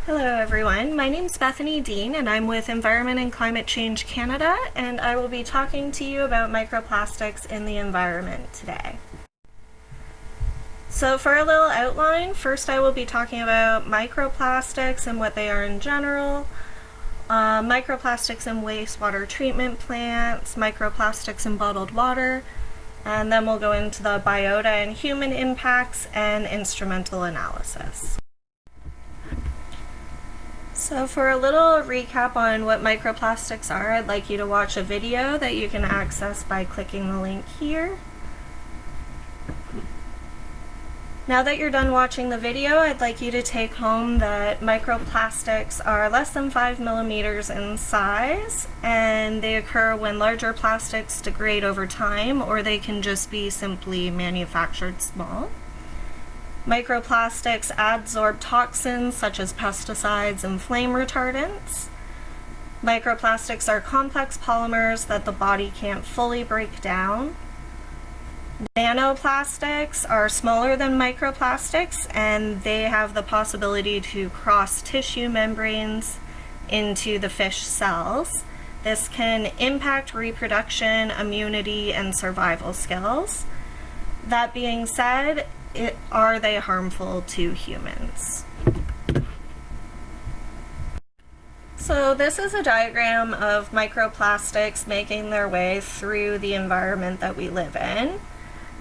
Hello everyone, my name is Bethany Dean and I'm with Environment and Climate Change Canada, and I will be talking to you about microplastics in the environment today. So for a little outline, first I will be talking about microplastics and what they are in general, microplastics in wastewater treatment plants, microplastics in bottled water, and then we'll go into the biota and human impacts and instrumental analysis. So for a little recap on what microplastics are, I'd like you to watch a video that you can access by clicking the link here. Now that you're done watching the video, I'd like you to take home that microplastics are less than 5 millimeters in size, and they occur when larger plastics degrade over time, or they can just be simply manufactured small. Microplastics adsorb toxins such as pesticides and flame retardants. Microplastics are complex polymers that the body can't fully break down. Nanoplastics are smaller than microplastics, and they have the possibility to cross tissue membranes into the fish cells. This can impact reproduction, immunity, and survival skills. That being said, are they harmful to humans? So this is a diagram of microplastics making their way through the environment that we live in.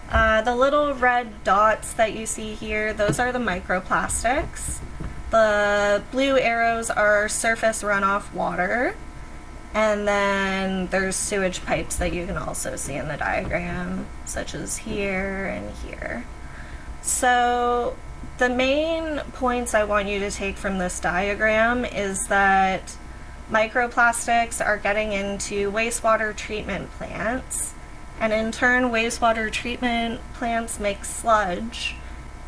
The little red dots that you see here, those are the microplastics. The blue arrows are surface runoff water. And then there's sewage pipes that you can also see in the diagram, such as here and here. So the main points I want you to take from this diagram is that microplastics are getting into wastewater treatment plants, and in turn wastewater treatment plants make sludge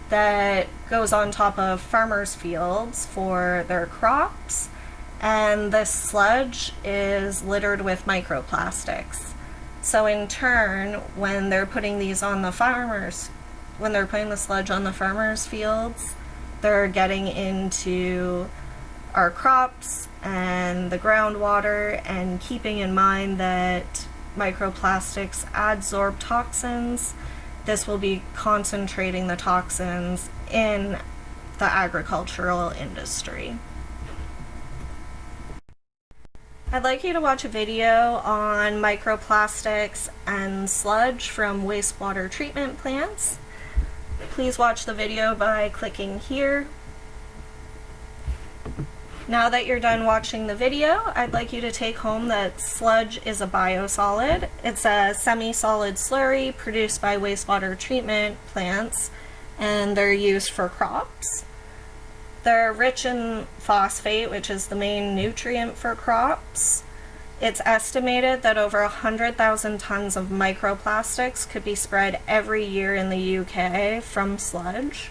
that goes on top of farmers' fields for their crops, and this sludge is littered with microplastics. So in turn, when they're putting the sludge on the farmers' fields, they're getting into our crops and the groundwater, and keeping in mind that microplastics adsorb toxins, this will be concentrating the toxins in the agricultural industry. I'd like you to watch a video on microplastics and sludge from wastewater treatment plants. Please watch the video by clicking here. Now that you're done watching the video, I'd like you to take home that sludge is a biosolid. It's a semi-solid slurry produced by wastewater treatment plants, and they're used for crops. They're rich in phosphate, which is the main nutrient for crops. It's estimated that over 100,000 tons of microplastics could be spread every year in the UK from sludge.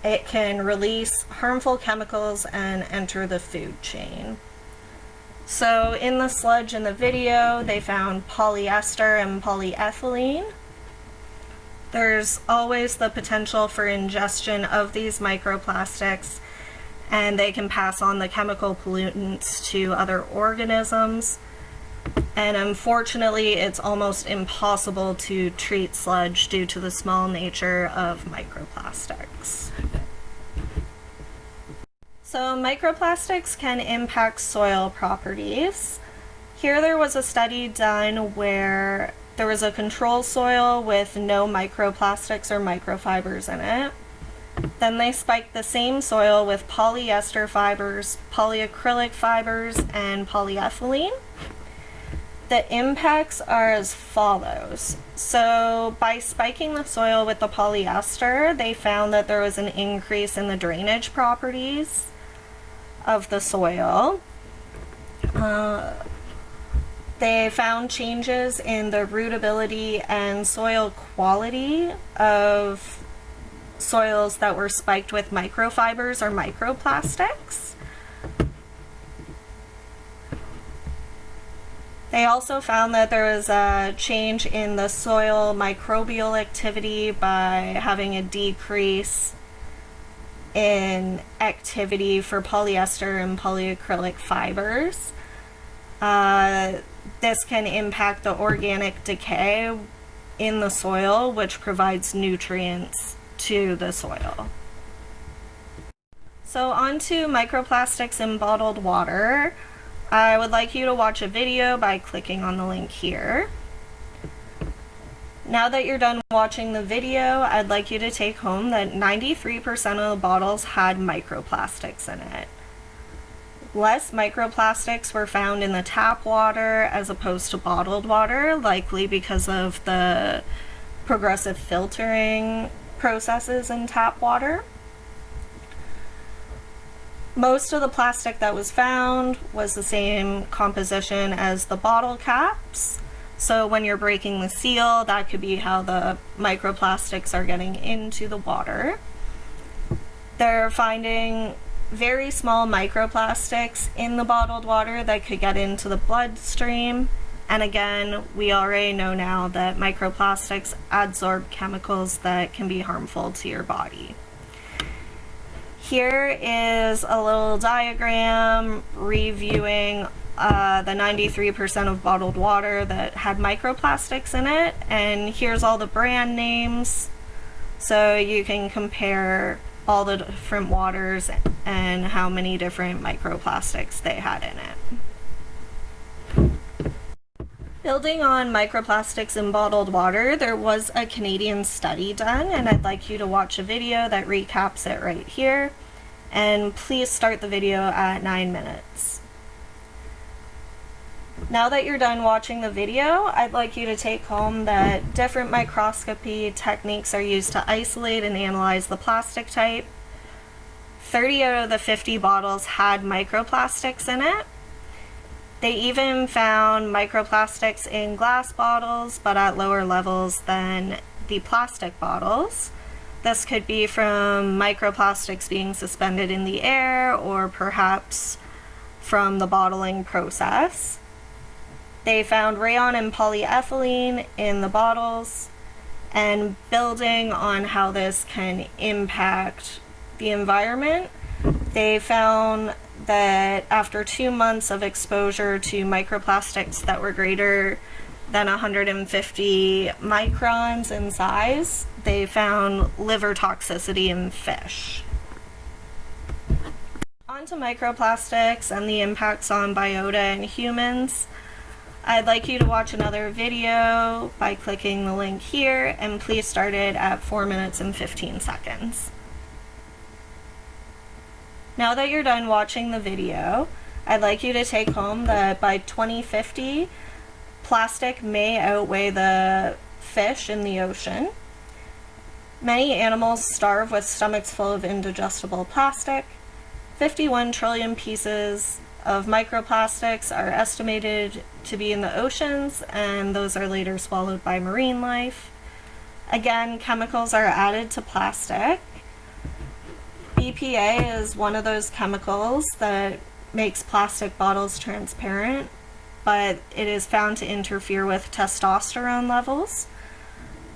It can release harmful chemicals and enter the food chain. So in the sludge in the video, they found polyester and polyethylene. There's always the potential for ingestion of these microplastics, and they can pass on the chemical pollutants to other organisms. And unfortunately, it's almost impossible to treat sludge due to the small nature of microplastics. So microplastics can impact soil properties. Here there was a study done where there was a control soil with no microplastics or microfibers in it. Then they spiked the same soil with polyester fibers, polyacrylic fibers, and polyethylene. The impacts are as follows. So by spiking the soil with the polyester, they found that there was an increase in the drainage properties of the soil. They found changes in the rootability and soil quality of soils that were spiked with microfibers or microplastics. They also found that there was a change in the soil microbial activity by having a decrease in activity for polyester and polyacrylic fibers. This can impact the organic decay in the soil, which provides nutrients to the soil. So on to microplastics in bottled water. I would like you to watch a video by clicking on the link here. Now that you're done watching the video, I'd like you to take home that 93% of the bottles had microplastics in it. Less microplastics were found in the tap water as opposed to bottled water, likely because of the progressive filtering processes in tap water. Most of the plastic that was found was the same composition as the bottle caps. So when you're breaking the seal, that could be how the microplastics are getting into the water. They're finding very small microplastics in the bottled water that could get into the bloodstream. And again, we already know now that microplastics adsorb chemicals that can be harmful to your body. Here is a little diagram reviewing the 93% of bottled water that had microplastics in it, and here's all the brand names, so you can compare all the different waters and how many different microplastics they had in it. Building on microplastics in bottled water, there was a Canadian study done, and I'd like you to watch a video that recaps it right here, and please start the video at 9 minutes. Now that you're done watching the video, I'd like you to take home that different microscopy techniques are used to isolate and analyze the plastic type. 30 out of the 50 bottles had microplastics in it. They even found microplastics in glass bottles, but at lower levels than the plastic bottles. This could be from microplastics being suspended in the air, or perhaps from the bottling process. They found rayon and polyethylene in the bottles, and building on how this can impact the environment, they found that after 2 months of exposure to microplastics that were greater than 150 microns in size, they found liver toxicity in fish. On to microplastics and the impacts on biota and humans. I'd like you to watch another video by clicking the link here, and please start it at 4 minutes and 15 seconds. Now that you're done watching the video, I'd like you to take home that by 2050, plastic may outweigh the fish in the ocean. Many animals starve with stomachs full of indigestible plastic. 51 trillion pieces of microplastics are estimated to be in the oceans, and those are later swallowed by marine life. Again, chemicals are added to plastic. BPA is one of those chemicals that makes plastic bottles transparent, but it is found to interfere with testosterone levels.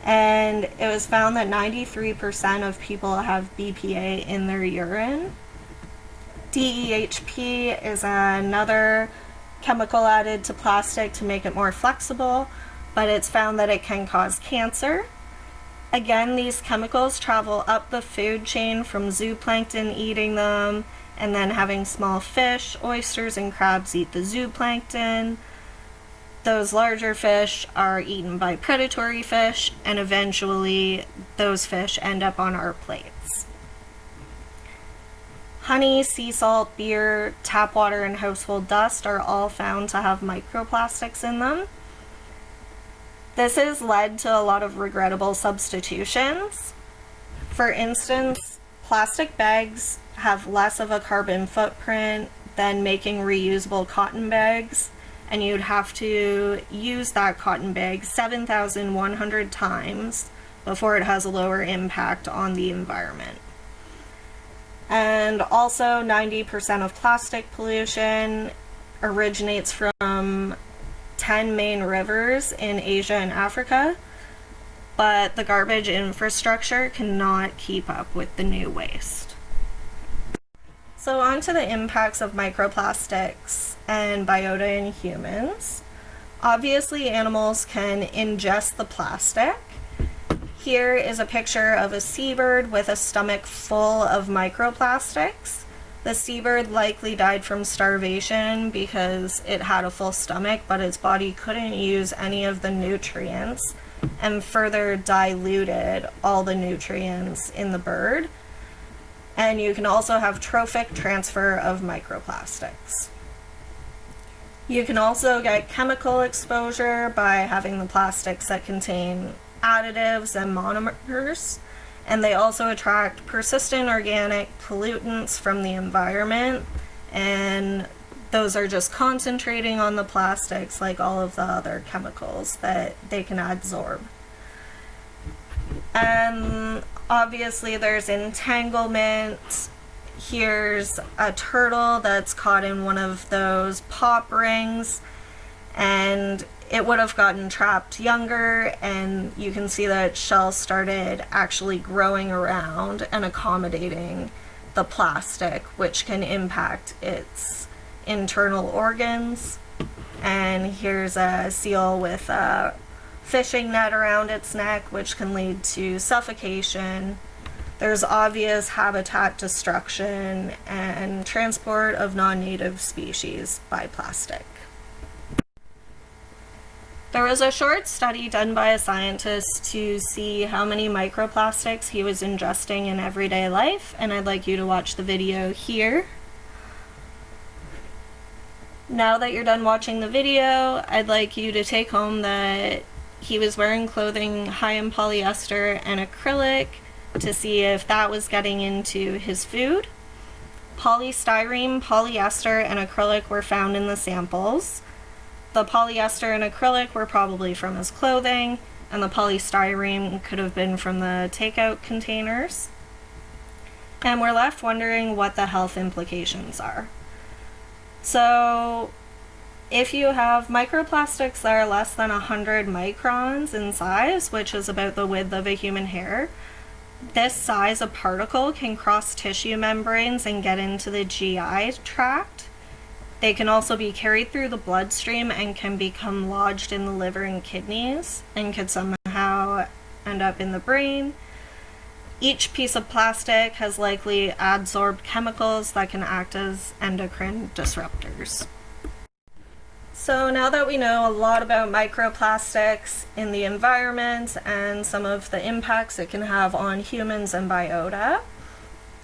And it was found that 93% of people have BPA in their urine. DEHP is another chemical added to plastic to make it more flexible, but it's found that it can cause cancer. Again, these chemicals travel up the food chain from zooplankton eating them, and then having small fish, oysters, and crabs eat the zooplankton. Those larger fish are eaten by predatory fish, and eventually those fish end up on our plates. Honey, sea salt, beer, tap water, and household dust are all found to have microplastics in them. This has led to a lot of regrettable substitutions. For instance, plastic bags have less of a carbon footprint than making reusable cotton bags, and you'd have to use that cotton bag 7,100 times before it has a lower impact on the environment. And also 90% of plastic pollution originates from 10 main rivers in Asia and Africa, but the garbage infrastructure cannot keep up with the new waste. So on to the impacts of microplastics and biota in humans. Obviously, animals can ingest the plastic. Here is a picture of a seabird with a stomach full of microplastics. The seabird likely died from starvation because it had a full stomach, but its body couldn't use any of the nutrients and further diluted all the nutrients in the bird. And you can also have trophic transfer of microplastics. You can also get chemical exposure by having the plastics that contain additives and monomers, and they also attract persistent organic pollutants from the environment, and those are just concentrating on the plastics like all of the other chemicals that they can absorb. And obviously there's entanglement. Here's a turtle that's caught in one of those pop rings, and it would have gotten trapped younger, and you can see that its shell started actually growing around and accommodating the plastic, which can impact its internal organs. And here's a seal with a fishing net around its neck, which can lead to suffocation. There's obvious habitat destruction and transport of non-native species by plastic. There was a short study done by a scientist to see how many microplastics he was ingesting in everyday life, and I'd like you to watch the video here. Now that you're done watching the video, I'd like you to take home that he was wearing clothing high in polyester and acrylic to see if that was getting into his food. Polystyrene, polyester, and acrylic were found in the samples. The polyester and acrylic were probably from his clothing, and the polystyrene could have been from the takeout containers. And we're left wondering what the health implications are. So, if you have microplastics that are less than 100 microns in size, which is about the width of a human hair, this size of particle can cross tissue membranes and get into the GI tract. They can also be carried through the bloodstream and can become lodged in the liver and kidneys and could somehow end up in the brain. Each piece of plastic has likely adsorbed chemicals that can act as endocrine disruptors. So now that we know a lot about microplastics in the environment and some of the impacts it can have on humans and biota,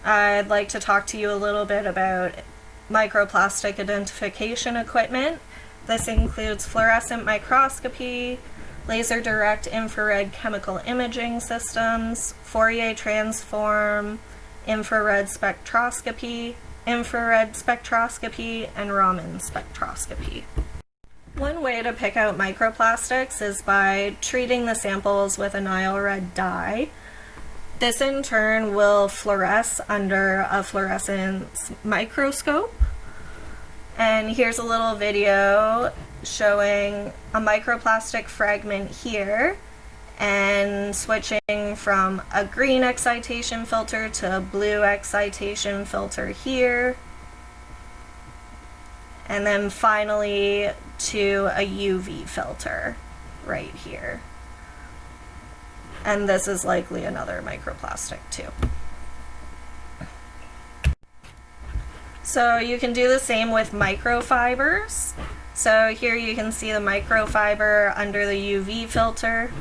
I'd like to talk to you a little bit about microplastic identification equipment. This includes fluorescent microscopy, laser direct infrared chemical imaging systems, Fourier transform, infrared spectroscopy, and Raman spectroscopy. One way to pick out microplastics is by treating the samples with a Nile red dye. This in turn will fluoresce under a fluorescence microscope. And here's a little video showing a microplastic fragment here and switching from a green excitation filter to a blue excitation filter here. And then finally to a UV filter right here. And this is likely another microplastic too. So you can do the same with microfibers. So here you can see the microfiber under the UV filter,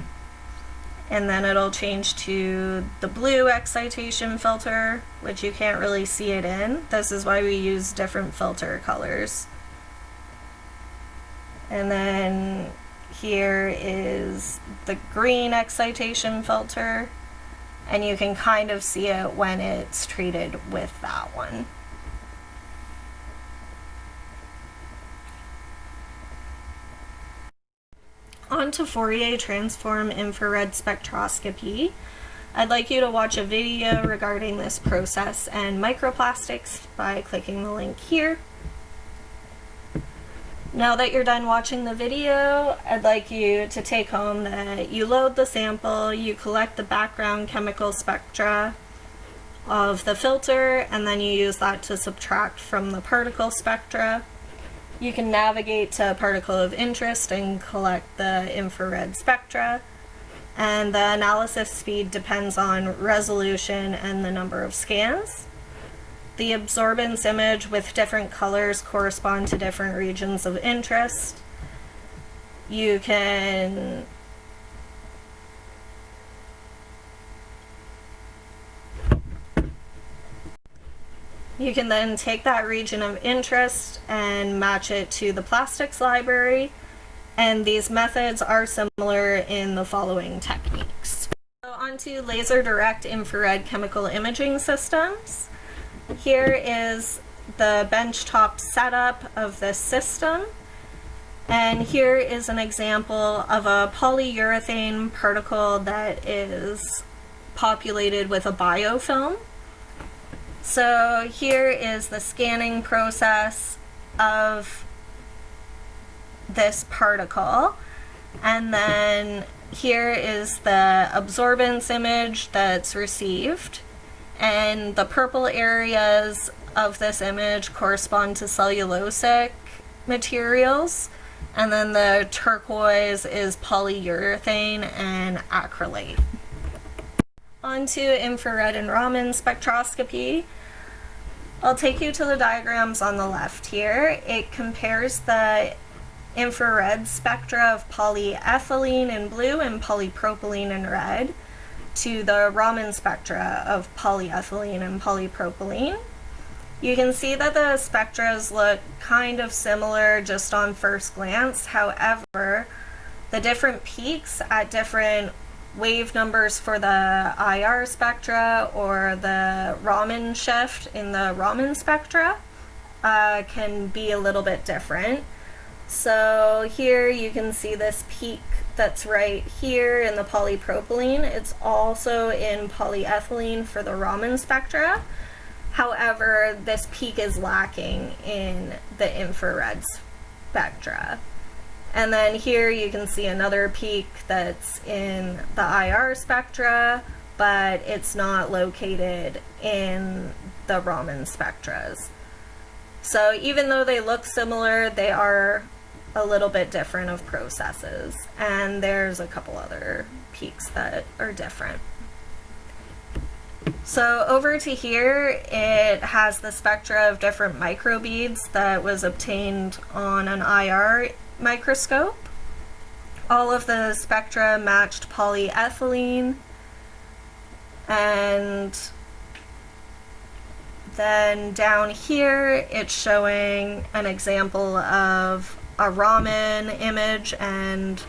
and then it'll change to the blue excitation filter, which you can't really see it in. This is why we use different filter colors. And then here is the green excitation filter, and you can kind of see it when it's treated with that one. On to Fourier transform infrared spectroscopy. I'd like you to watch a video regarding this process and microplastics by clicking the link here. Now that you're done watching the video, I'd like you to take home that you load the sample, you collect the background chemical spectra. of the filter, and then you use that to subtract from the particle spectra. You can navigate to a particle of interest and collect the infrared spectra. And the analysis speed depends on resolution and the number of scans. The absorbance image with different colors correspond to different regions of interest. You can then take that region of interest and match it to the plastics library, and these methods are similar in the following techniques. So onto laser direct infrared chemical imaging systems. Here is the benchtop setup of this system, and here is an example of a polyurethane particle that is populated with a biofilm. So here is the scanning process of this particle, and then here is the absorbance image that's received, and the purple areas of this image correspond to cellulosic materials, and then the turquoise is polyurethane and acrylate. Onto infrared and Raman spectroscopy. I'll take you to the diagrams on the left here. It compares the infrared spectra of polyethylene in blue and polypropylene in red to the Raman spectra of polyethylene and polypropylene. You can see that the spectras look kind of similar just on first glance. However, the different peaks at different wave numbers for the IR spectra or the Raman shift in the Raman spectra can be a little bit different. So here you can see this peak that's right here in the polypropylene. It's also in polyethylene for the Raman spectra. However, this peak is lacking in the infrared spectra. And then here you can see another peak that's in the IR spectra, but it's not located in the Raman spectras. So even though they look similar, they are a little bit different of processes. And there's a couple other peaks that are different. So over to here, it has the spectra of different microbeads that was obtained on an IR microscope. All of the spectra matched polyethylene, and then down here it's showing an example of a Raman image, and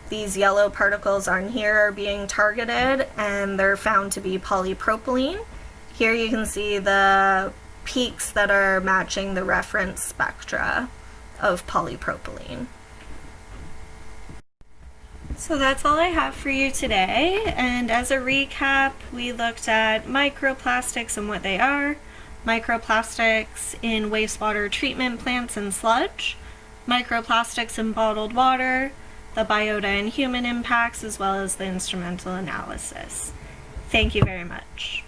these yellow particles on here are being targeted and they're found to be polypropylene. Here you can see the peaks that are matching the reference spectra of polypropylene. So that's all I have for you today, and as a recap, we looked at microplastics and what they are, microplastics in wastewater treatment plants and sludge, microplastics in bottled water, the biota and human impacts, as well as the instrumental analysis. Thank you very much.